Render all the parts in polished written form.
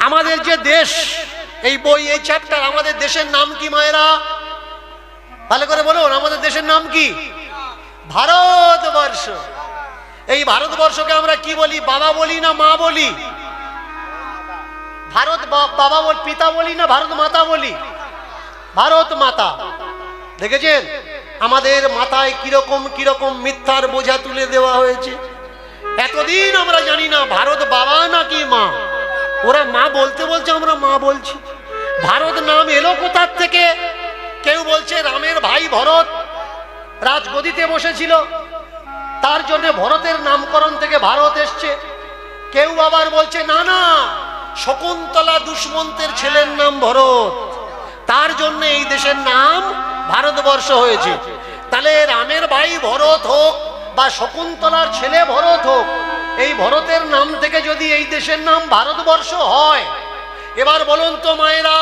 আমাদের যে দেশ, এই বই, এই চ্যাপ্টার, আমাদের দেশের নাম কি মায়েরা? ভালো করে বলুন, আমাদের দেশের নাম কি? ভারতবর্ষ। এই ভারতবর্ষকে আমরা কি বলি? বাবা বলি না মা বলি? ভারত বাবা বল, পিতা বলি না ভারত মাতা বলি? ভারত মাতা। দেখেছেন আমাদের মাথায় কিরকম কিরকম মিথ্যার বোঝা তুলে দেওয়া হয়েছে। এতদিন আমরা জানি না ভারত বাবা নাকি মা। ওরা মা বলতে বলছে, আমরা মা বলছি। ভারত নাম এলো কোথার থেকে? কেউ বলছে রামের ভাই ভরত রাজগদিতে বসেছিল, তার জন্য ভরতের নামকরণ থেকে ভারত এসছে। কেউ আবার বলছে না না, শকুন্তলা দুষ্মন্তের ছেলের নাম ভরত, তার জন্য এই দেশের নাম ভারতবর্ষ হয়েছে। তাহলে রামের ভাই ভরত হোক বা শকুন্তলার ছেলে ভরত হোক, এই ভরতের নাম থেকে যদি এই দেশের নাম ভারতবর্ষ হয়, এবার বলুন তো মায়েরা,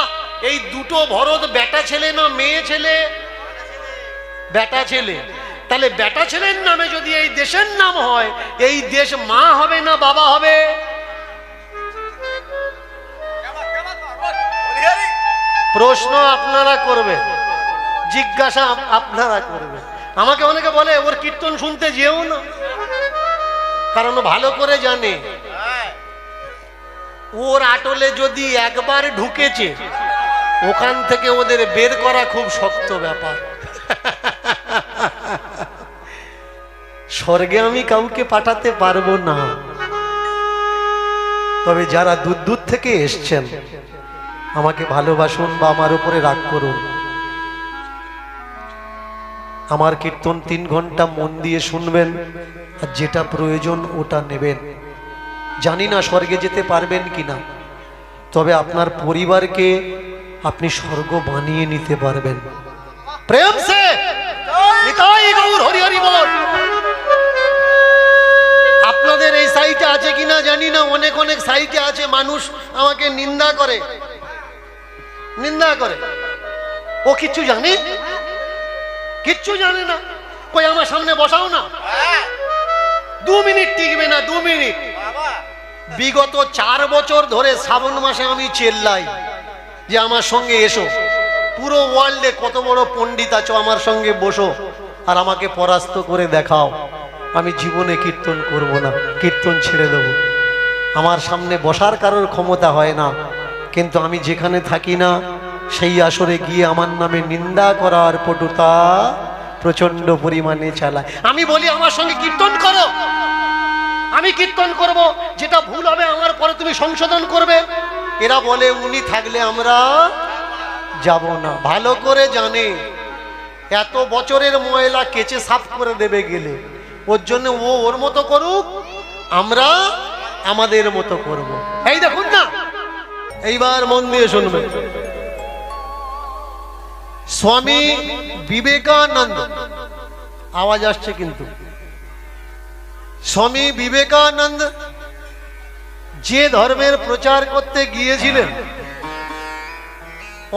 এই দুটো ভরত বেটা ছেলে না মেয়ে ছেলে? বেটা ছেলে। তাহলে বেটা ছেলের নামে যদি এই দেশের নাম হয়, এই দেশ মা হবে না বাবা হবে? প্রশ্ন আপনারা করবেন, জিজ্ঞাসা আপনারা করবেন। আমাকে অনেকে বলে ওর কীর্তন শুনতে যেও না, কারণ ভালো করে জানে ওর আটলে যদি একবার ঢুকেছে, ওখান থেকে ওদের বের করা খুব শক্ত ব্যাপার। স্বর্গে আমি কাউকে পাঠাতে পারবো না, তবে যারা দূর দূর থেকে এসছেন আমাকে ভালোবাসুন বা আমার উপরে রাগ করুন, আমার কীর্তন 3 ঘন্টা মন দিয়ে শুনবেন, আর যেটা প্রয়োজন ওটা নেবেন। জানি না স্বর্গে যেতে পারবেন কিনা, তবে আপনার পরিবারকে আপনি স্বর্গ বানিয়ে নিতে পারবেন। প্রেম সে নিতাই গৌর হরি হরি বল। আপনাদের এই সাইটে আছে কিনা জানি না, অনেক অনেক সাইটে আছে, মানুষ আমাকে নিন্দা করে, নিন্দা করে। ও কিচ্ছু জানে? কিচ্ছু জানে না। কই আমার সামনে বসাও না, 2 মিনিট টিকবে না, 2 মিনিট। বিগত 4 বছর ধরে শ্রাবণ মাসে আমি চেল্লাই যে আমার সঙ্গে এসো, পুরো ওয়ার্ল্ডে কত বড় পণ্ডিত আছো, আমার সঙ্গে বসো আর আমাকে পরাস্ত করে দেখাও। আমি জীবনে কীর্তন করব না, কীর্তন ছেড়ে দেব। আমার সামনে বসার কারোর ক্ষমতা হয় না, কিন্তু আমি যেখানে থাকি না সেই আসরে গিয়ে আমার নামে নিন্দা করার পটুতা প্রচন্ড পরিমাণে চালায়। আমি বলি আমার সঙ্গে কীর্তন করো, আমি কীর্তন করব, যেটা ভুল হবে আমার পরে তুমি সংশোধন করবে। এরা বলে উনি থাকলে আমরা যাব না। ভালো করে জানে এত বছরের ময়লা কেচে সাফ করে দেবে গেলে, ওর জন্য ও ওর মতো করুক, আমরা আমাদের মতো করব। এই দেখুন না, এইবার মন দিয়ে শুনবেন। স্বামী বিবেকানন্দ, আওয়াজ আসছে কিন্তু, স্বামী বিবেকানন্দ যে ধর্মের প্রচার করতে গিয়েছিলেন,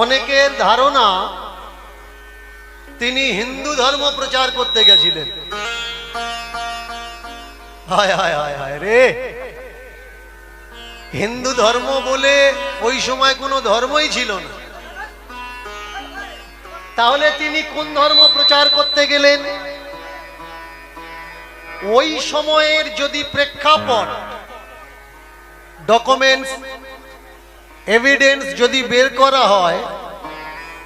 অনেকের ধারণা তিনি হিন্দু ধর্ম প্রচার করতে গেছিলেন। হায় হায় হায় হায় রে, হিন্দু ধর্ম বলে ওই সময় কোনো ধর্মই ছিল না। তাহলে তিনি কোন ধর্ম প্রচার করতে গেলেন? ওই সময়ের যদি প্রেক্ষাপট, ডকুমেন্টস, এভিডেন্স যদি বের করা হয়,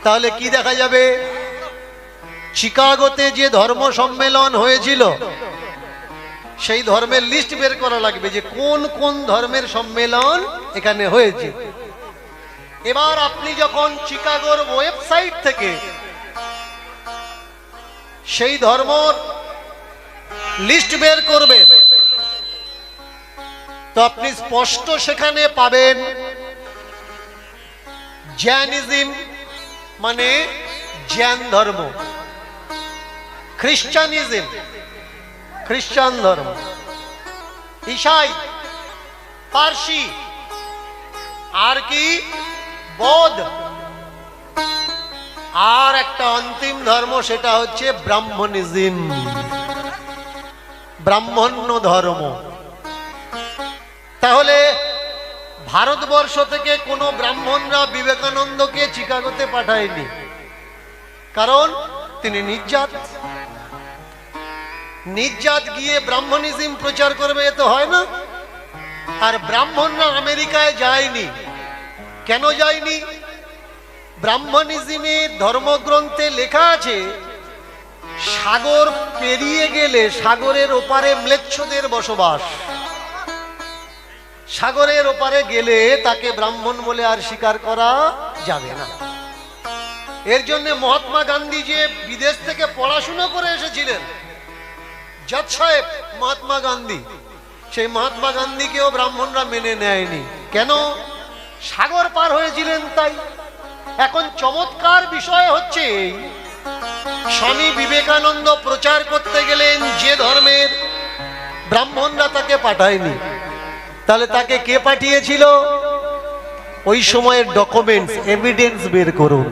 তাহলে কি দেখা যাবে? চিকাগোতে যে ধর্ম সম্মেলন হয়েছিল, সেই ধর্মের লিস্ট বের করা লাগবে যে কোন কোন ধর্মের সম্মেলন এখানে হয়েছে। এবার আপনি যখন চিকাগোর ওয়েবসাইট থেকে সেই ধর্মর লিস্ট বের করবেন, তো আপনি স্পষ্ট সেখানে পাবেন জৈনিজম মানে জ্ঞান ধর্ম, খ্রিস্টানিজম খ্রিস্টান ধর্ম, ঈসাই পারসি, আর কি বৌদ্ধ, আর একটা অন্তিম ধর্ম সেটা হচ্ছে ব্রাহ্মণিজম, ব্রাহ্মণ্য ধর্ম। তাহলে ভারতবর্ষ থেকে কোনো ব্রাহ্মণরা বিবেকানন্দকে চিকাগোতে পাঠায়নি, কারণ তিনি নির্জাত। নির্জাত গিয়ে ব্রাহ্মণিজম প্রচার করবে, এ তো হয় না। আর ব্রাহ্মণরা আমেরিকায় যায়নি। কেন যায়নি? ব্রাহ্মণিজমের ধর্মগ্রন্থে লেখা আছে, সাগর পেরিয়ে গেলে সাগরের ওপারে ম্লেচ্ছদের বসবাস। সাগরের ওপারে গেলে তাকে ব্রাহ্মণ বলে আর স্বীকার করা যাবে না। এর জন্য মহাত্মা গান্ধী যে বিদেশ থেকে পড়াশোনা করে এসেছিলেন, জজ সাহেব মহাত্মা গান্ধী, সেই মহাত্মা গান্ধীকেও ব্রাহ্মণরা মেনে নেয়নি। কেন? সাগর পার হয়েছিলেন তাই। এখন চমৎকার বিষয় হচ্ছে, স্বামী বিবেকানন্দ প্রচার করতে গেলেন যে ধর্মের, ব্রাহ্মণরা তাকে পাঠায়নি। তাহলে তাকে কে পাঠিয়েছিল? ওই সময়ের ডকুমেন্টস, এভিডেন্স বের করুন।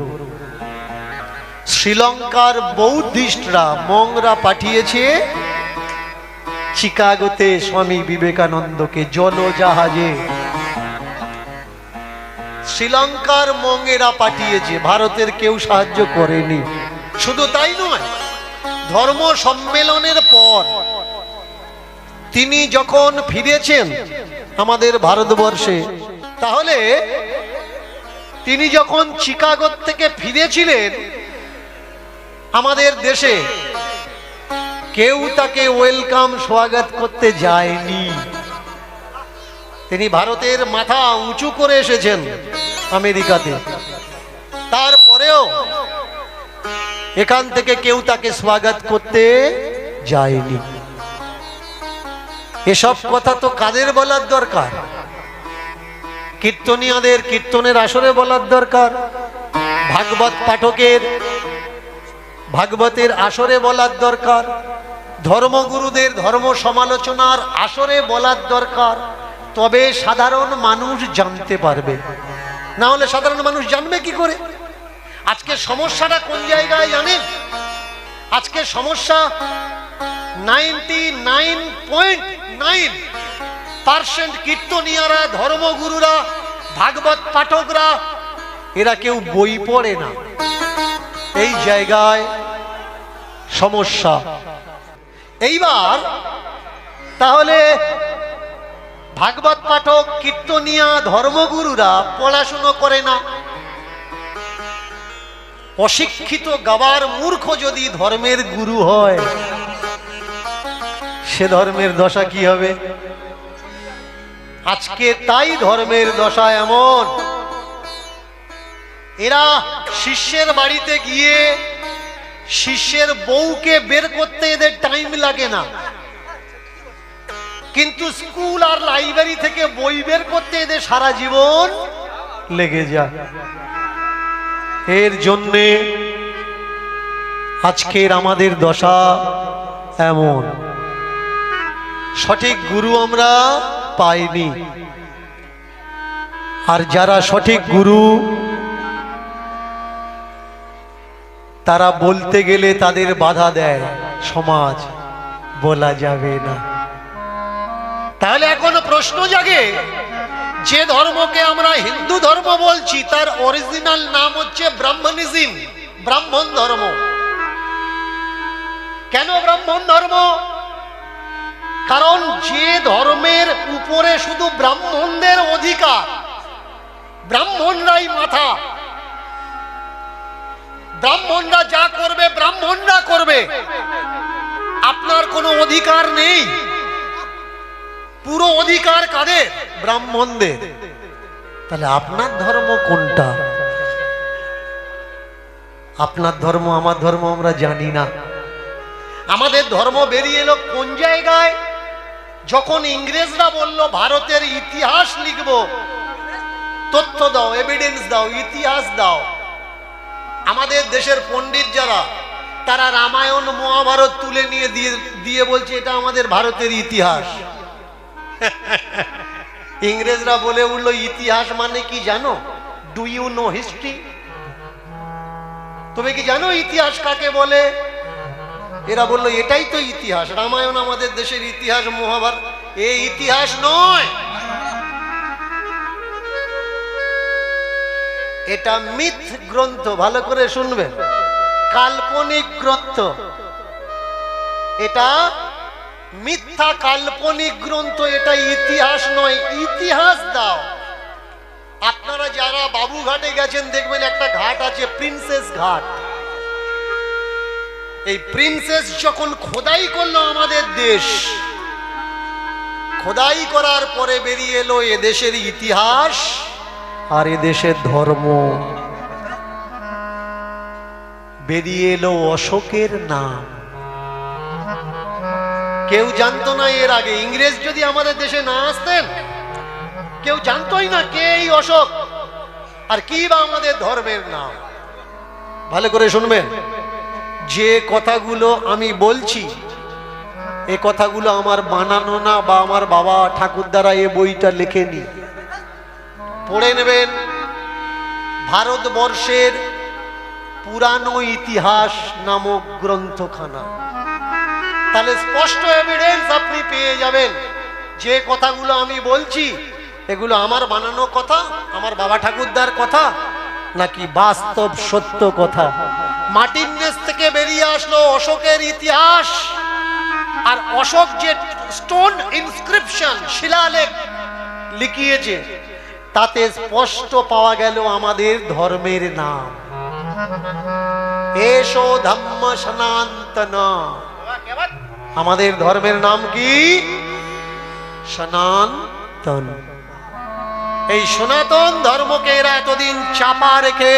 শ্রীলঙ্কার বৌদ্ধিস্টরা, মংরা পাঠিয়েছে চিকাগোতে স্বামী বিবেকানন্দকে জলজাহাজে। শ্রীলঙ্কার মঙ্গেরা পাঠিয়েছে, ভারতের কেউ সাহায্য করেনি। শুধু তাই নয়, ধর্ম সম্মেলনের পর তিনি যখন ফিরেছেন আমাদের ভারতবর্ষে, তাহলে তিনি যখন চিকাগো থেকে ফিরেছিলেন আমাদের দেশে, কেউ তাকে ওয়েলকাম স্বাগত করতে যায়নি। তিনি ভারতের মাথা উঁচু করে এসেছেন আমেরিকাতে, তারপরেও এখান থেকে কেউ তাকে স্বাগত করতে যায়নি। এসব কথা তো কাদের বলার দরকার? কীর্তনীয়দের কীর্তনের আসরে বলার দরকার, ভাগবত পাঠকের ভাগবতের আসরে বলার দরকার, ধর্মগুরুদের ধর্ম সমালোচনার আসরে বলার দরকার। তবে সাধারণ মানুষ জানতে পারবে, না হলে সাধারণ মানুষ জানবে কি করে? আজকে সমস্যাটা কোন জায়গায় জানেন? আজকে সমস্যা 99.9% কীর্তনীয়রা, ধর্মগুরুরা, ভাগবত পাঠকরা, এরা কেউ বই পড়ে না। এই জায়গায় সমস্যা। এইবার তাহলে ভাগবত পাঠক, কীর্তনীয়, ধর্মগুরুরা পড়াশুনো করে না। অশিক্ষিত গাবার মূর্খ যদি ধর্মের গুরু হয়, সে ধর্মের দশা কি হবে? আজকে তাই ধর্মের দশা এমন, এরা শিষ্যের বাড়িতে গিয়ে শিষ্যের বউকে বের করতে এদের টাইম লাগে না, কিন্তু স্কুল আর লাইব্রেরি থেকে বই বের করতে এদের সারা জীবন লেগে যায়। এর জন্যে আজকের আমাদের দশা এমন। সঠিক গুরু আমরা পাইনি, আর যারা সঠিক গুরু তারা বলতে গেলে তাদের বাধা দেয় সমাজ, বলা যাবে না। তাহলে এখন প্রশ্ন জাগে, যে ধর্মকে আমরা হিন্দু ধর্ম বলছি তার অরিজিনাল নাম হচ্ছে ব্রাহ্মণিজম, ব্রাহ্মণ ধর্ম। কেন ব্রাহ্মণ ধর্ম? কারণ যে ধর্মের উপরে শুধু ব্রাহ্মণদের অধিকার, ব্রাহ্মণরাই মাথা, ব্রাহ্মণরা যা করবে ব্রাহ্মণরা করবে, আপনার কোনো অধিকার নেই। পুরো অধিকার কাদের? ব্রাহ্মণদের। তাহলে আপনার ধর্ম কোনটা? আপনার ধর্ম আমার ধর্ম আমরা জানি না। আমাদের ধর্ম বেরিয়ে এলো কোন জায়গায়? যখন ইংরেজরা বলল ভারতের ইতিহাস লিখব, তথ্য দাও, এভিডেন্স দাও, ইতিহাস দাও। আমাদের দেশের পণ্ডিত যারা, তারা রামায়ণ মহাভারত তুলে নিয়ে দিয়ে বলছে এটা আমাদের ভারতের ইতিহাস। ইংরেজরা বলে উঠলো ইতিহাস মানে কি জানো? Do you know history? তুমি কি জানো ইতিহাস কাকে বলে? এরা বললো এটাই তো ইতিহাস, রামায়ণ আমাদের দেশের ইতিহাস, মহাভারত। এই ইতিহাস নয়, এটা মিথ গ্রন্থ, ভালো করে শুনবেন, কাল্পনিক গ্রন্থ। এটা মিথ্যা কাল্পনিক গ্রন্থ, এটা ইতিহাস নয়। ইতিহাস দাও। আপনারা যারা বাবুঘাটে গেছেন দেখবেন একটা ঘাট আছে প্রিন্সেস ঘাট। এই প্রিন্সেস যখন খোদাই করলো আমাদের দেশ, খোদাই করার পরে বেরিয়ে এলো এদেশের ইতিহাস আর এদেশের ধর্ম। বেরিয়ে এলো অশোকের নাম। কেউ জানতো না এর আগে। ইংরেজ যদি আমাদের দেশে না আসতেন কেউ জানতোই না কে এই অশোক আর কি বা আমাদের ধর্মের নাম। ভালো করে শুনবেন, যে কথাগুলো আমি বলছি এ কথাগুলো আমার বানানো না, বা আমার বাবা ঠাকুরদারা এ বইটা লেখেনি। পড়ে নেবেন ভারতবর্ষের পুরানো ইতিহাস নামক গ্রন্থখানা, তাহলে স্পষ্ট এভিডেন্স আপনি পেয়ে যাবেন যে কথাগুলো আমি বলছি এগুলো আমার বানানো কথা, আমার বাবা ঠাকুরদার কথা, নাকি বাস্তব সত্য কথা। মাটির নিচ থেকে বেরিয়ে আসলো অশোকের ইতিহাস। আর অশোক যে স্টোন ইনস্ক্রিপশন, শিলালেখ লিখিয়েছে, তাতে স্পষ্ট পাওয়া গেল আমাদের ধর্মের নাম। এসো ধম্ম সনাতন। আমাদের ধর্মের নাম কি? সনাতন। এই সনাতন ধর্মকে এরা এতদিন চাপা রেখে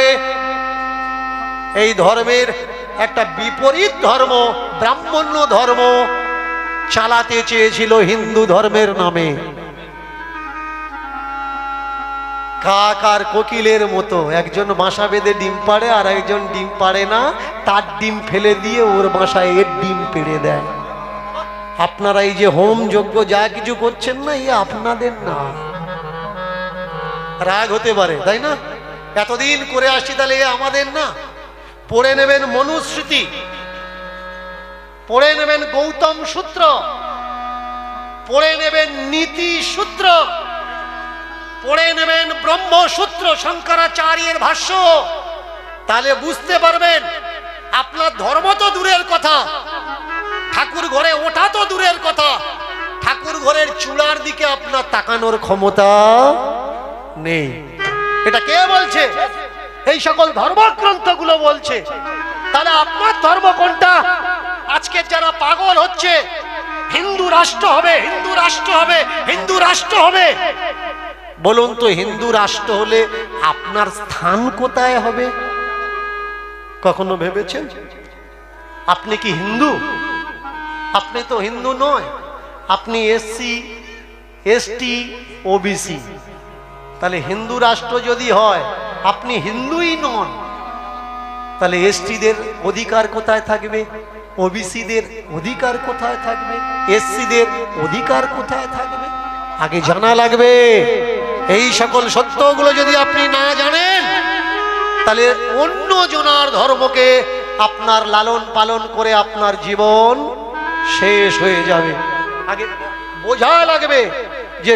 এই ধর্মের একটা বিপরীত ধর্ম, ব্রাহ্মণ্য ধর্ম চালাতে চেয়েছিল হিন্দু ধর্মের নামে। কাক আর কোকিলের মতো, একজন বাসা বেঁধে ডিম পাড়ে আর একজন ডিম পাড়ে না, তার ডিম ফেলে দিয়ে ওর বাসায় এর ডিম পেড়ে দেয়। আপনারা এই যে হোম যজ্ঞ যা কিছু করছেন না, এই আপনাদের না। রাগ হতে পারে, তাই না? এতদিন করে আসছি, তাহলে এ আমাদের না। পড়ে নেবেন মনুস্মৃতি, পড়ে নেবেন গৌতম সূত্র, পড়ে নেবেন নীতি সূত্র, পড়ে নেবেন ব্রহ্মসূত্র, শঙ্করাচার্যের ভাষ্য। তাহলে বুঝতে পারবেন আপনার ধর্ম তো দূরের কথা, ঠাকুর ঘরে ওঠা তো দূরের কথা, ঠাকুর ঘরের চূড়ার দিকে আপনার তাকানোর ক্ষমতা নেই। এটা কে বলছে? এই সকল ধর্মগ্রন্থগুলো বলছে। তাহলে আপনার ধর্ম কোনটা? আজকে যারা পাগল হচ্ছে হিন্দু রাষ্ট্র হবে, হিন্দু রাষ্ট্র হবে, হিন্দু রাষ্ট্র হবে, বলুন তো হিন্দু রাষ্ট্র হলে আপনার স্থান কোথায় হবে? কখনো ভেবেছেন? আপনি কি হিন্দু? আপনি তো হিন্দু নয়, আপনি এসসি, এসটি, ওবিসি। তাহলে হিন্দু রাষ্ট্র যদি হয় আপনি হিন্দুই নন, তাহলে এসটিদের অধিকার কোথায় থাকবে? ওবিসিদের অধিকার কোথায় থাকবে? এসসিদের অধিকার কোথায় থাকবে? আগে জানা লাগবে। এই সকল সত্যগুলো যদি আপনি না জানেন, তাহলে অন্য জনার ধর্মকে আপনার লালন পালন করে আপনার জীবন শেষ হয়ে যাবে। আগে বোঝা লাগবে যে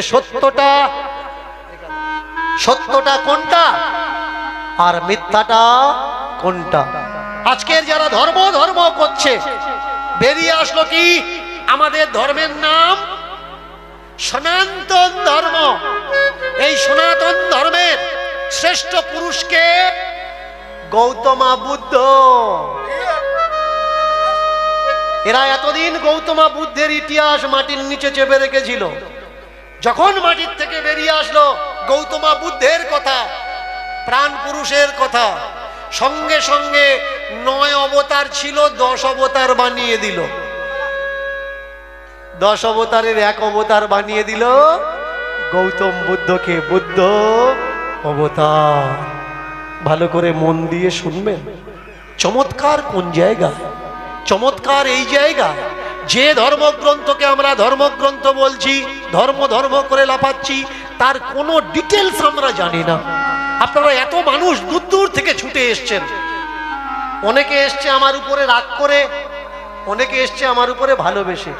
সত্যটা কোনটা আর মিথ্যাটা কোনটা। আজকের যারা ধর্ম ধর্ম করছে, বেরিয়ে আসলো কি? আমাদের ধর্মের নাম সনাতন ধর্ম। এই সনাতন ধর্মের শ্রেষ্ঠ পুরুষকে গৌতমা বুদ্ধ। এরা এতদিন গৌতমা বুদ্ধের ইতিহাস মাটির নিচে চেপে রেখেছিল। যখন মাটির থেকে বেরিয়ে আসলো গৌতমা বুদ্ধের কথা, প্রাণ পুরুষের কথা, সঙ্গে সঙ্গে 9 অবতার ছিল, 10 অবতার বানিয়ে দিল। 10 অবতারের 1 অবতার বানিয়ে দিল গৌতম বুদ্ধকে, বুদ্ধ অবতার। ভালো করে মন দিয়ে শুনবেন। চমৎকার কোন জায়গা? চমৎকার এই জায়গা যে ধর্মগ্রন্থকে আমরা ধর্মগ্রন্থ বলছি, ধর্ম ধর্ম করে লাফাচ্ছি, তার কোনো ডিটেলস আমরা জানি না। আপনারা এত মানুষ দূর দূর থেকে ছুটে এসছেন। অনেকে এসছে আমার উপরে রাগ করে, অনেকে এসছে আমার উপরে ভালোবেসে।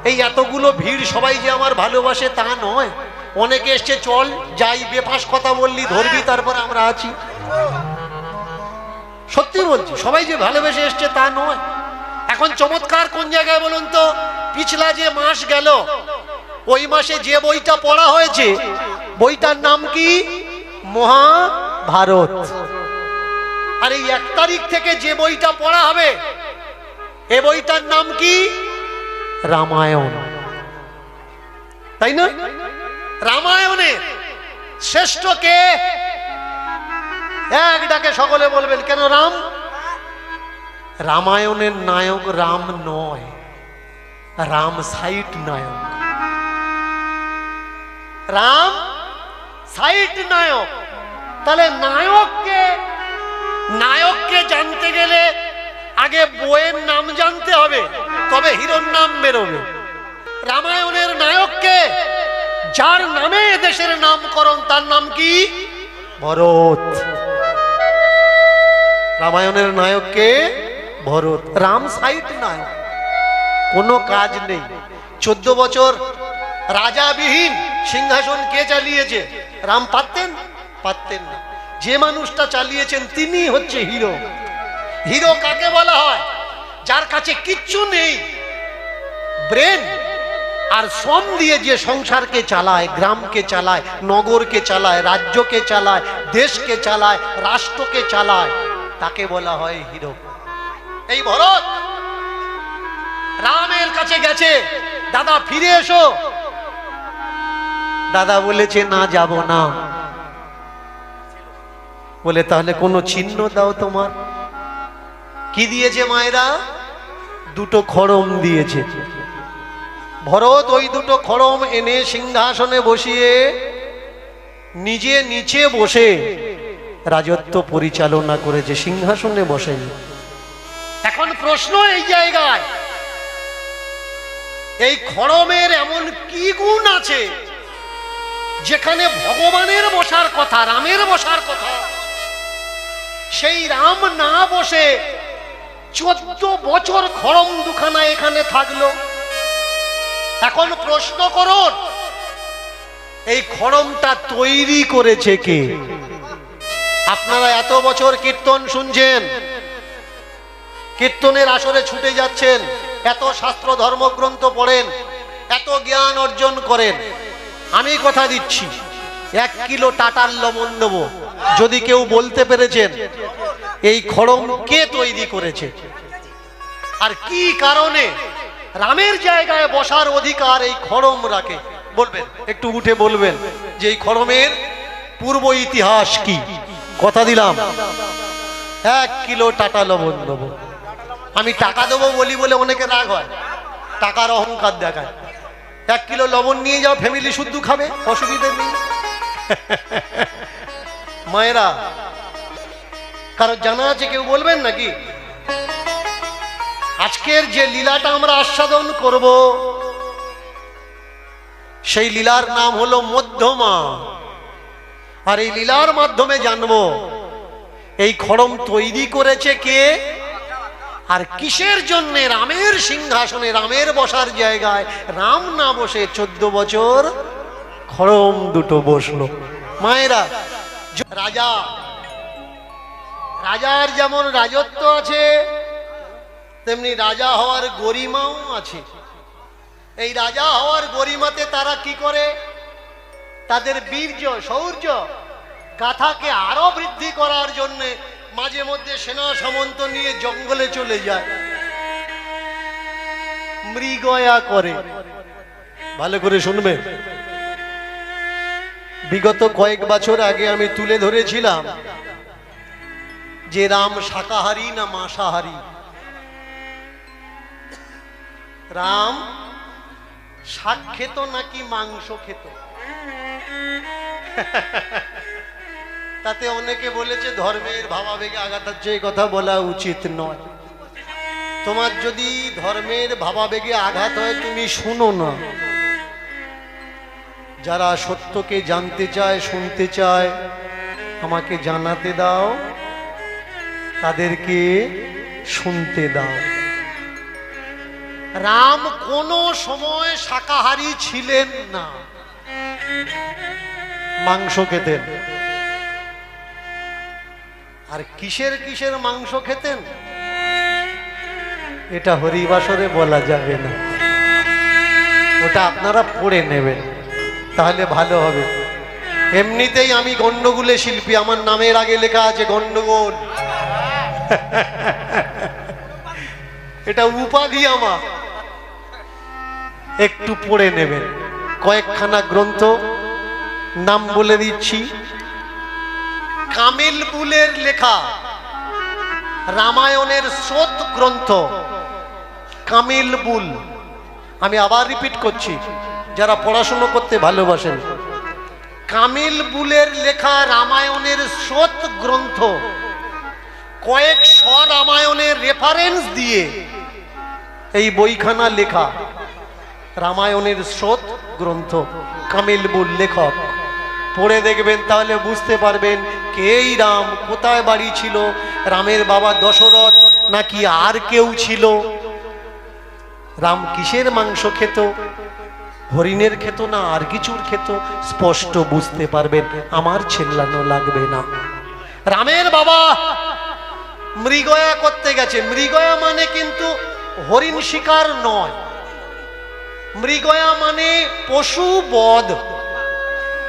এই এতগুলো ভিড় সবাই যে আমার ভালোবাসে তা নয়। অনেকে এসছে চল যাই, বেফাস কথা বললি ধরবি, তারপর আমরা আছি। সত্যি বলছি, সবাই যে ভালোবেসে এসছে তা নয়। এখন চমৎকার কোন জায়গায় বলুন তো? পিছলা যে মাস গেল, ওই মাসে যে বইটা পড়া হয়েছে, বইটার নাম কি? মহাভারত। আর এই 1 তারিখ থেকে যে বইটা পড়া হবে, এ বইটার নাম কি? রামায়ণ। তাই না? রামায়ণের শ্রেষ্ঠ কে? এক ডাকে সকলে বলবেন। কেন রাম? রামায়ণের নায়ক রাম নয়, রাম সাইট নায়ক। রাম সাইট নায়ক। তাহলে নায়ককে, নায়ককে জানতে গেলে আগে বইয়ের নাম জানতে হবে, তবে হিরোর নাম বেরোবে। রামায়ণের নায়ককে, যার নামে দেশের নামকরণ, তার নাম কি? ভরত। রামায়ণের নায়ককে ভরত। রাম সাইট নায়ক, কোনো কাজ নেই। 14 বছর রাজাবিহীন সিংহাসন কে চালিয়েছে? রাম পারতেন? পারতেন না। যে মানুষটা চালিয়েছেন তিনি হচ্ছে হিরো। হিরো কাকে বলা হয়? যার কাছে কিচ্ছু নেই, ব্রেন আর শ্রম দিয়ে যে সংসারকে চালায়, গ্রামকে চালায়, নগরকে চালায়, রাজ্যকে চালায়, দেশকে চালায়, রাষ্ট্রকে চালায়, তাকে বলা হয় হিরো। এই ভরত রামের কাছে গেছে, দাদা ফিরে এসো। দাদা বলেছে না, যাব না। বলে তাহলে কোনো চিহ্ন দাও তোমার। কি দিয়েছে মায়েরা? 2টো খড়ম দিয়েছে। ভরত ওই 2টো খড়ম এনে সিংহাসনে বসিয়ে নিজে নিচে বসে রাজত্ব পরিচালনা করেছে, সিংহাসনে বসেনি। এখন প্রশ্ন এই জায়গায়, এই খড়মের এমন কি গুণ আছে যেখানে ভগবানের বসার কথা, রামের বসার কথা, সেই রাম না বসে 14 বছর খড়ম 2খানা এখানে থাকলো? এখন প্রশ্ন করুন, এই খড়মটা তৈরি করেছে কে? আপনারা এত বছর কীর্তন শুনছেন, কীর্তনের আসরে ছুটে যাচ্ছেন, এত শাস্ত্র ধর্মগ্রন্থ পড়েন, এত জ্ঞান অর্জন করেন। আমি কথা দিচ্ছি 1 কিলো টাটার লবণ দেব, যদি কেউ বলতে পেরেছেন এই খড়ম কে তৈরি করেছে আর কি কারণে রামের জায়গায় বসার অধিকার এই খড়ম রাখে, বলবেন। একটু উঠে বলবেন যে এই খড়মের পূর্ব ইতিহাস কি। কথা দিলাম 1 কিলো টাটা লবণ দেবো। আমি টাকা দেবো বলি বলে অনেকে রাগ হয়, টাকার অহংকার দেখায়। 1 কিলো লবণ নিয়ে যাও, ফ্যামিলি শুদ্ধ খাবে, অসুবিধা নেই। মায়েরা, কারো জানা আছে? কেউ বলবেন নাকি? আজকের যে লীলাটা আমরা আস্বাদন করব, সেই লীলার নাম হলো মধ্যমা। আর এই লীলার মাধ্যমে জানবো এই খড়ম তৈরি করেছে কে, আর কিসের জন্য রামের সিংহাসনে, রামের বসার জায়গায় রাম না বসে 14 বছর খড়ম 2টো বসলো। মায়েরা, রাজা, রাজার যেমন রাজত্ব আছে, তেমনি রাজা হওয়ার গরিমাও আছে। এই রাজা হওয়ার গরিমাতে তারা কি করে? তাদের বীর্য, শৌর্য, গাথাকে আরো বৃদ্ধি করার জন্য মাঝে মধ্যে সেনা সামন্ত নিয়ে জঙ্গলে চলে যায়, মৃগয়া করে। ভালো করে শুনবে, বিগত কয়েক বছর আগে আমি তুলে ধরেছিলাম যে রাম শাকাহারী না মাংসাহারী। রাম শাক খেত নাকি মাংস খেত? তাতে অনেকে বলেছে ধর্মের ভাবাবেগে আঘাত হচ্ছে, এই কথা বলা উচিত নয়। তোমার যদি ধর্মের ভাবাবেগে আঘাত হয় তুমি শুনো না। যারা সত্যকে জানতে চায়, শুনতে চায়, আমাকে জানাতে দাও, তাদেরকে শুনতে দাও। রাম কোনো সময় শাকাহারী ছিলেন না, মাংস খেতেন। আর কিসের কিসের মাংস খেতেন এটা হরিবাসরে বলা যাবে না, ওটা আপনারা পড়ে নেবেন তাহলে ভালো হবে। এমনিতেই আমি গন্ডগোলে শিল্পী, আমার নামের আগে লেখা আছে গন্ডগোল। এটা উপাধি আমার, একটু পড়ে নেবেন। কয়েকখানা গ্রন্থ নাম বলে দিচ্ছি। কামিল বুলের লেখা রামায়ণের স্রোত গ্রন্থ কামিল বুল, আমি আবার রিপিট করছি যারা পড়াশুনো করতে ভালোবাসেন, কামিল বুলের লেখা রামায়ণের স্রোত গ্রন্থ, কয়েক রামায়ণের রেফারেন্স দিয়ে এই বইখানা লেখা। রামায়ণের স্রোত গ্রন্থ কামিল বুল লেখক, পড়ে দেখবেন তাহলে বুঝতে পারবেন কে এই রাম, কোথায় বাড়ি ছিল, রামের বাবা দশরথ নাকি আর কেউ ছিল, রাম কিসের মাংস খেত, হরিণের খেত না আর কিছুর খেত, স্পষ্ট বুঝতে পারবেন, আমার ছেল্লানো লাগবে না। রামের বাবা মৃগয়া করতে গেছে, মৃগয়া মানে কিন্তু হরিণ শিকার নয়, মৃগয়া মানে পশু বধ।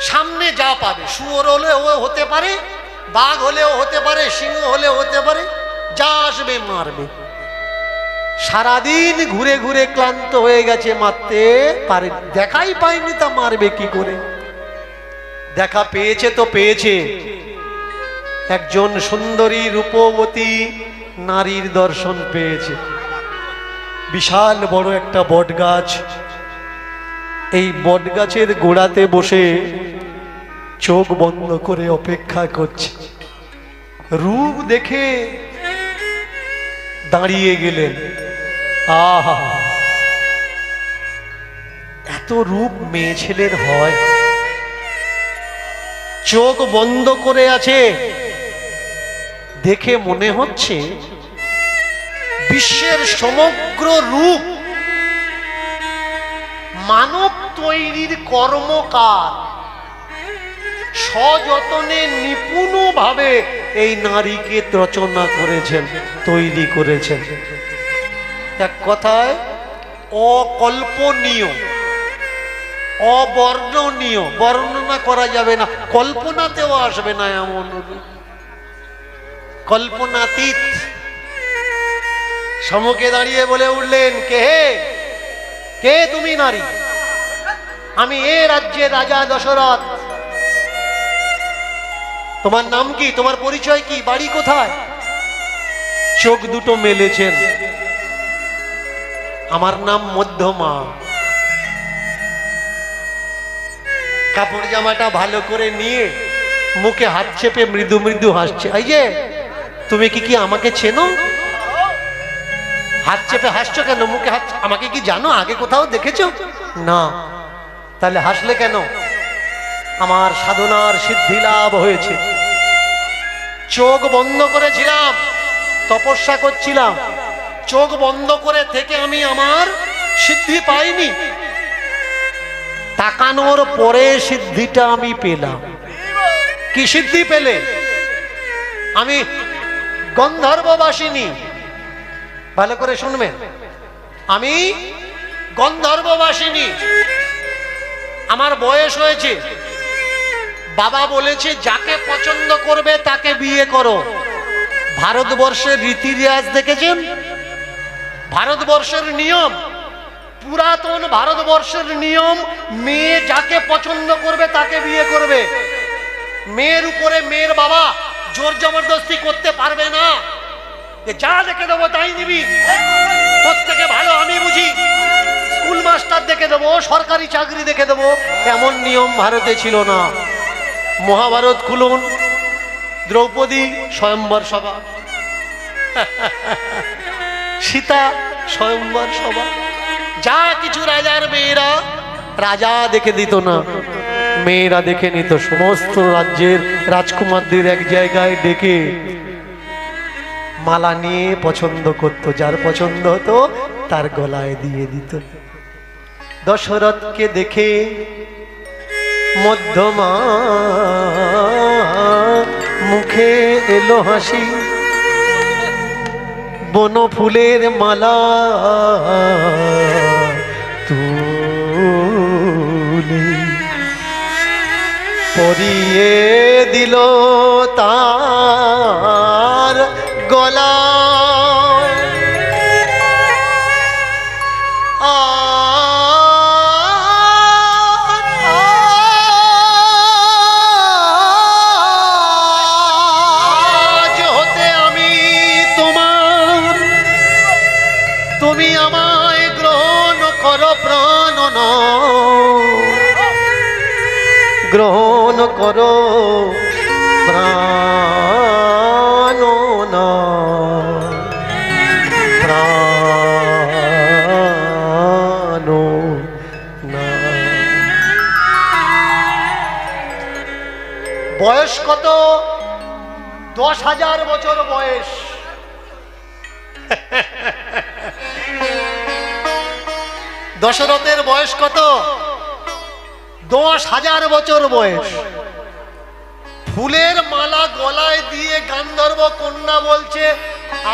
সামনে যা পাবে, শুয়োর হলেও হতে পারে, বাঘ হলেও হতে পারে, সিংহ হলেও হতে পারে, যা আসবে মারবে। সারাদিন ঘুরে ঘুরে ক্লান্ত হয়ে গেছে, মারতে পারে, দেখাই পায়নি তা মারবে কি করে। দেখা পেয়েছে তো পেয়েছে, একজন সুন্দরী রূপবতী নারীর দর্শন পেয়েছে। বিশাল বড় একটা বট গাছ, এই বট গাছের গোড়াতে বসে চোখ বন্ধ করে অপেক্ষা করছে। রূপ দেখে দাঁড়িয়ে গেলেন। আহা, এত রূপ মেয়ে ছেলের হয়? চোখ বন্ধ করে আছে, দেখে মনে হচ্ছে বিশ্বের সমগ্র রূপ মানব তৈরির কর্মকার, সযতনে নিপুণভাবে এই নারীকে রচনা করেছেন, তৈরি করেছেন। এক কথায় অকল্পনীয়, অবর্ণনীয়, বর্ণনা করা যাবে না, কল্পনাতেও আসবে না এমন, কল্পনাতীত। সম্মুখে দাঁড়িয়ে বলে উঠলেন, কে কে তুমি নারী? আমি এ রাজ্যের রাজা দশরথ। তোমার নাম কি, তোমার পরিচয় কি, বাড়ি কোথায়? চোখ দুটো মেলেছেন। আমার নাম মধ্যমা। কাপড় জামাটা ভালো করে নিয়ে মুখে হাত চেপে মৃদু মৃদু হাসছে। এই যে তুমি কি আমাকে চেনো? হাত চেপে হাসছো কেন? মুখে হাত, আমাকে কি জানো? আগে কোথাও দেখেছো? না। তাহলে হাসলে কেন? আমার সাধনার সিদ্ধি লাভ হয়েছে, চোখ বন্ধ করেছিলাম, তপস্যা করছিলাম, চোখ বন্ধ করে থেকে আমি আমার সিদ্ধি পাইনি, তাকানোর পরে সিদ্ধিটা আমি পেলাম। কি সিদ্ধি পেলে? আমি গন্ধর্ববাসিনী। ভালো করে শুনবেন, আমি গন্ধর্ববাসিনী। আমার বয়স হয়েছে, বাবা বলেছে যাকে পছন্দ করবে তাকে বিয়ে করো। ভারতবর্ষের রীতি রেওয়াজ দেখেছেন? ভারতবর্ষের নিয়ম, পুরাতন ভারতবর্ষের নিয়ম, মেয়ে যাকে পছন্দ করবে তাকে বিয়ে করবে। মেয়ের উপরে মেয়ের বাবা জোর জবরদস্তি করতে পারবে না, যা দেখে দেবো তাই নিবি, তোর থেকে ভালো আমি বুঝি, স্কুল মাস্টার দেখে দেবো, সরকারি চাকরি দেখে দেবো, এমন নিয়ম ভারতে ছিল না। মহাভারত খুলুন, দ্রৌপদী স্বয়ম্বর সভা, সীতা স্বয়ম্বর সভা, যা কিছু রাজার মেয়েরা, রাজা দেখে দিত না, মেয়েরা দেখে নিত। সমস্ত রাজ্যের রাজকুমারদের এক জায়গায় ডেকে মালা নিয়ে পছন্দ করত, যার পছন্দ হতো তার গলায় দিয়ে দিত। দশরথকে দেখে মধ্যমা মুখে এলো হাসি বন ফুলের মালা তুলে পরিয়ে দিল তার গলা আজ হতে আমি তোমার, তুমি আমায় গ্রহণ করো প্রাণ গ্রহণ করো প্রাণ প্রাণ। বয়স কত? 10,000 বছর বয়স। দশরথের বয়স কত? 10,000 বছর বয়স। ফুলের মালা গলায় দিয়ে গান্ধর্ব কন্যা বলছে,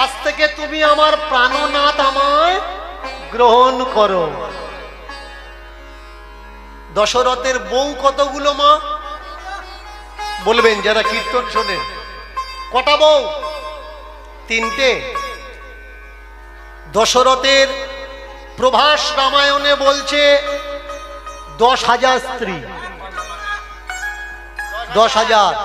আজ থেকে তুমি আমার প্রাণনাথ, আমায় গ্রহণ করো। দশরথের বউ কতগুলো মা বলবেন যারা কীর্তন শোনেন? কটা বউ? 3টে। দশরথের প্রভাস রামায়ণে বলছে 10,000 স্ত্রী। 10,000।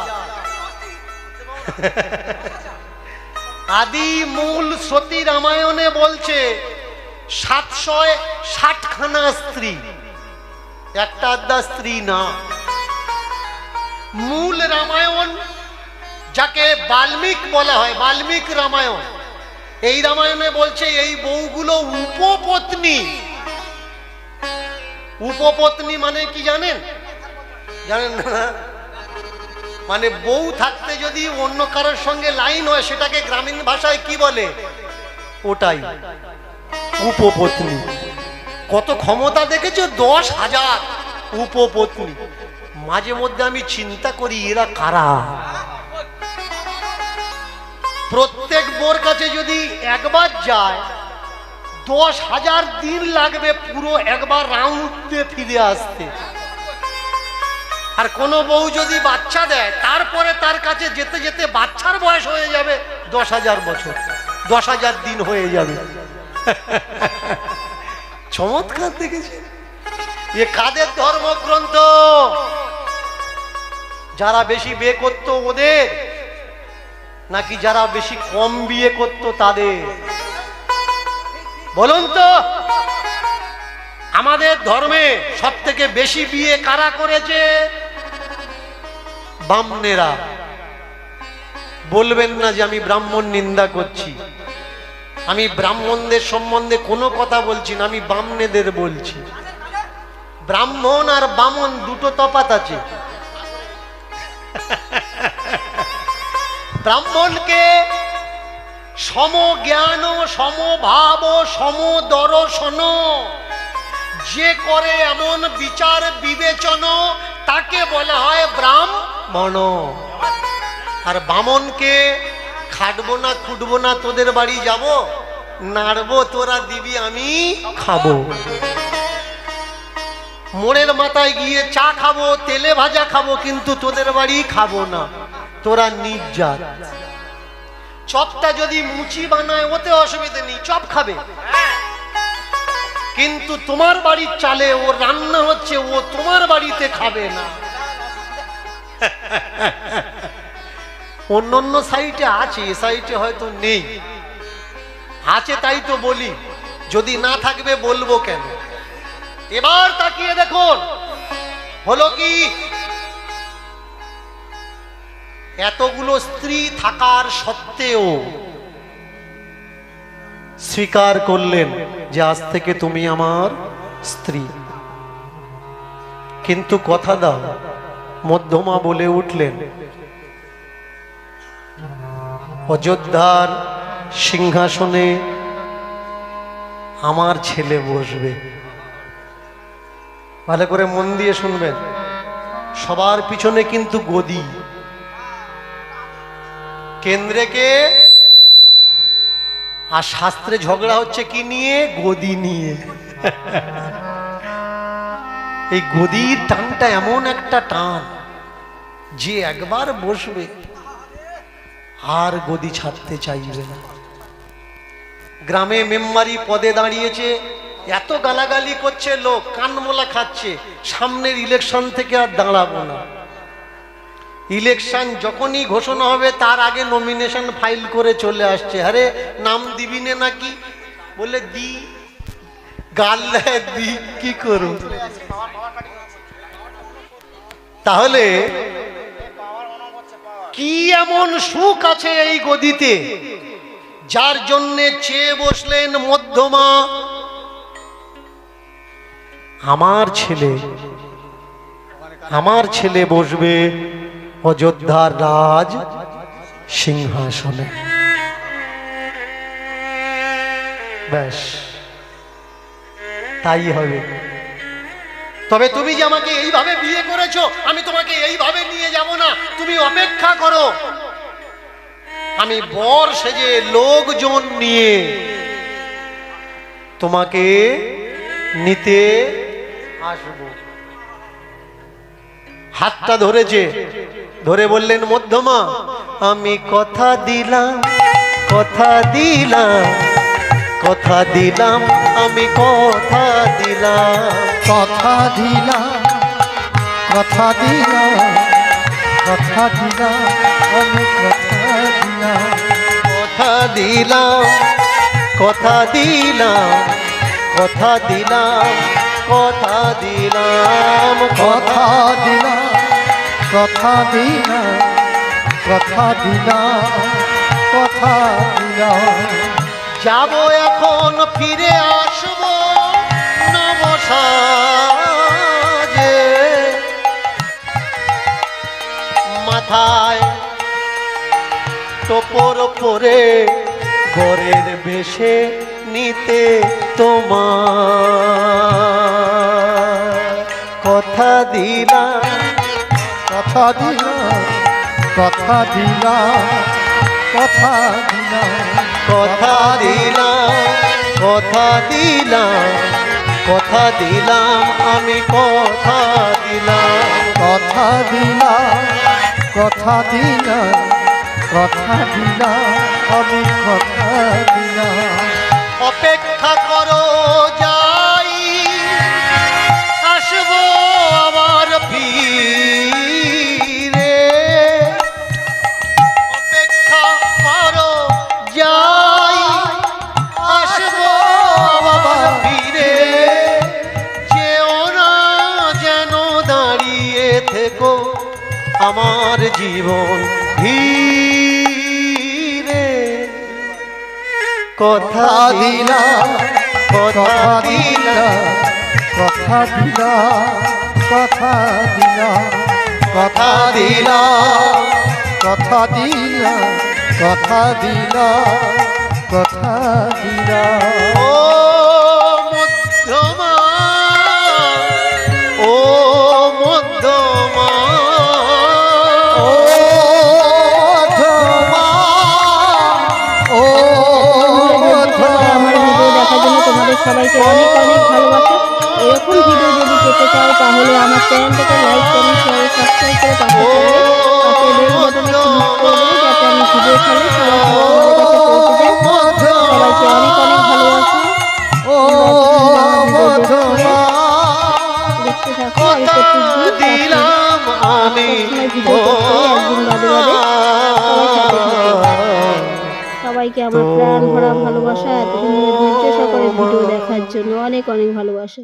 আদি মূল সতী রামায়ণে বলছে 760খানা স্ত্রী, একটা আধা স্ত্রী না। মূল রামায়ণ যাকে বাল্মীক বলা হয়, বাল্মীক রামায়ণ, এই রামায়ণে বলছে এই বউগুলো উপপত্নী। উপপত্নী মানে কি জানেন? জানেন না? মানে বউ থাকতে যদি অন্য কারোর সঙ্গে লাইন হয় সেটাকে গ্রামীণ ভাষায় কি বলে? ওটাই উপপত্নী। কত ক্ষমতা দেখেছো? 10,000 উপপত্নী। মাঝে মধ্যে আমি চিন্তা করি এরা কারা? প্রত্যেক বোর কাছে যদি একবার যায় 10,000 দিন লাগবে পুরো একবার রাউন্ড দিয়ে ফিরে আসতে। আর কোনো বউ যদি বাচ্চা দেয় তারপরে তার কাছে যেতে যেতে বাচ্চার বয়স হয়ে যাবে 10,000 বছর, 10,000 দিন হয়ে যাবে। চমৎকার দেখেছি। এ কাদের ধর্মগ্রন্থ? যারা বেশি বিয়ে করত ওদের, নাকি যারা বেশি কম বিয়ে করত তাদের? বলুন তো। আমাদের ধর্মে সব থেকে বেশি বিয়ে কারা করেছে? ব্রাহ্মণেরা। বলবেন না যে আমি ব্রাহ্মণ নিন্দা করছি। আমি ব্রাহ্মণদের সম্বন্ধে কোনো কথা বলছি না, আমি ব্রাহ্মণেদের বলছি। ব্রাহ্মণ আর বামন দুটো তফাৎ আছে। ব্রাহ্মণকে সমজ্ঞান, সমভাব, সমদর্শন যে করে এমন বিচার বিবেচন তাকে বলা হয় ব্রাহ্মণ। আর বামনকে খাটবো না খুটবো না, তোদের বাড়ি যাব, নাড়বো তোরা দিবি আমি খাবো, মোড়ের মাথায় গিয়ে চা খাবো, তেলে ভাজা খাবো, কিন্তু তোদের বাড়ি খাবো না, তোরা নির্জাত। চপটা যদি মুচি বানায় ওতে অসুবিধা নেই, চপ খাবে, কিন্তু তোমার বাড়ির চালে ও রান্না হচ্ছে, ও তোমার বাড়িতে খাবে না। অন্য অন্য সাইটে আছে, এ সাইটে হয়তো নেই। আছে তাই তো বলি, যদি না থাকবে বলবো কেন। এবার তাকিয়ে দেখুন হলো কি, এতগুলো স্ত্রী থাকার সত্ত্বেও স্বীকার করলেন যে আজ থেকে তুমি আমার স্ত্রী। কিন্তু কথা দাও, মধ্যমা বলে উঠলেন, অযোধ্যার সিংহাসনে আমার ছেলে বসবে। ভালো করে মন দিয়ে শুনবেন, সবার পিছনে কিন্তু গদি। কেন্দ্রে কে? আর শাস্ত্রে ঝগড়া হচ্ছে কি নিয়ে? গদি নিয়ে। এই গদির টানটা এমন একটা টান যে একবার বসবে আর গদি ছাড়তে চাইবে না। গ্রামে মেম্বারি পদে দাঁড়িয়েছে, এত গালাগালি করছে, লোক কানমোলা খাচ্ছে, সামনের ইলেকশন থেকে আর দাঁড়াবো না। ইলেকশন যখনই ঘোষণা হবে তার আগে নমিনেশন ফাইল করে চলে আসছে। আরে নাম দিবি নে নাকি? বলে দি, গাল দি, কি করো? তাহলে কি এমন সুখ আছে এই গদিতে যার জন্যে চেয়ে বসলেন মধ্যমা? আমার ছেলে বসবে অযোধ্যার রাজ সিংহাসনে। ব্যাস তাই হবে। তবে তুমি যে আমাকে এইভাবে বিয়ে করেছো, আমি তোমাকে এইভাবে নিয়ে যাব না, তুমি অপেক্ষা করো, আমি বর সেজে লোকজন নিয়ে তোমাকে নিতে আসবো। হাতটা ধরেছে, ধরে বললেন মধ্যমা আমি কথা দিলাম, কথা দিলাম, কথা দিলাম, আমি কথা দিলাম, কথা দিলাম, কথা দিলাম, কথা দিলাম, আমি কথা দিলাম, কথা দিলাম, কথা দিলাম, কথা দিলাম, কথা দিলাম, কথা দিলাম, কথা দিলাম, কথা দিলাম, কথা দিলাম। যাব এখন ফিরে আসবো নবসাজে, মাথায় টোপর পরে ঘরের বেশে নিতে তোমার কথা দিলাম, কথা দিলাম, কথা দিলাম, কথা দিলাম, কথা দিলাম, কথা দিলাম, কথা দিলাম, আমি কথা দিলাম, কথা দিলাম, কথা দিলাম, কথা দিলাম, আমি কথা দিলাম। অপেক্ষা করো যাই, আসবো আবার ফিরে, অপেক্ষা করো যাই, আসবো আবার ফিরে, যেও না যেন দাঁড়িয়ে থেকো আমার জীবন ধীরে। কথা দিলাম, কথা দিলাম, কথা দিলাম, কথা দিলাম, কথা দিলাম, কথা দিলাম, কথা দিলাম, কথা দিলাম। ও মধ্যমা, ও মধ্যমা, ও ধমা, ও আমার ভিডিও দেখার জন্য তোমাদের সবাইকে অনেক অনেক ভালোবাসা। এরকম ভিডিও যদি পেতে চাও তাহলে আমার চ্যানেলটাকে লাইক, কমেন্ট, শেয়ার, সাবস্ক্রাইব করে পাশে থাকবে। পাশে বেল বাটনে ক্লিক করে দেবে যাতে আমি ভিডিও ছাড়লে সবার আগে তোমাদের কাছে পৌঁছে যায়। সবাইকে অনেক অনেক ভালোবাসা। ও দেখতে থাকো। আমি প্রত্যেকদিন দিলাম আমি ভিডিও করতে একদিন বাদে বাদে। সবাই সাথে থাকো। সবাইকে আমার প্রাণ ভরা ভালোবাসা, এতদিন ধৈর্য সহকারে ভিডিও দেখার জন্য অনেক অনেক ভালোবাসা।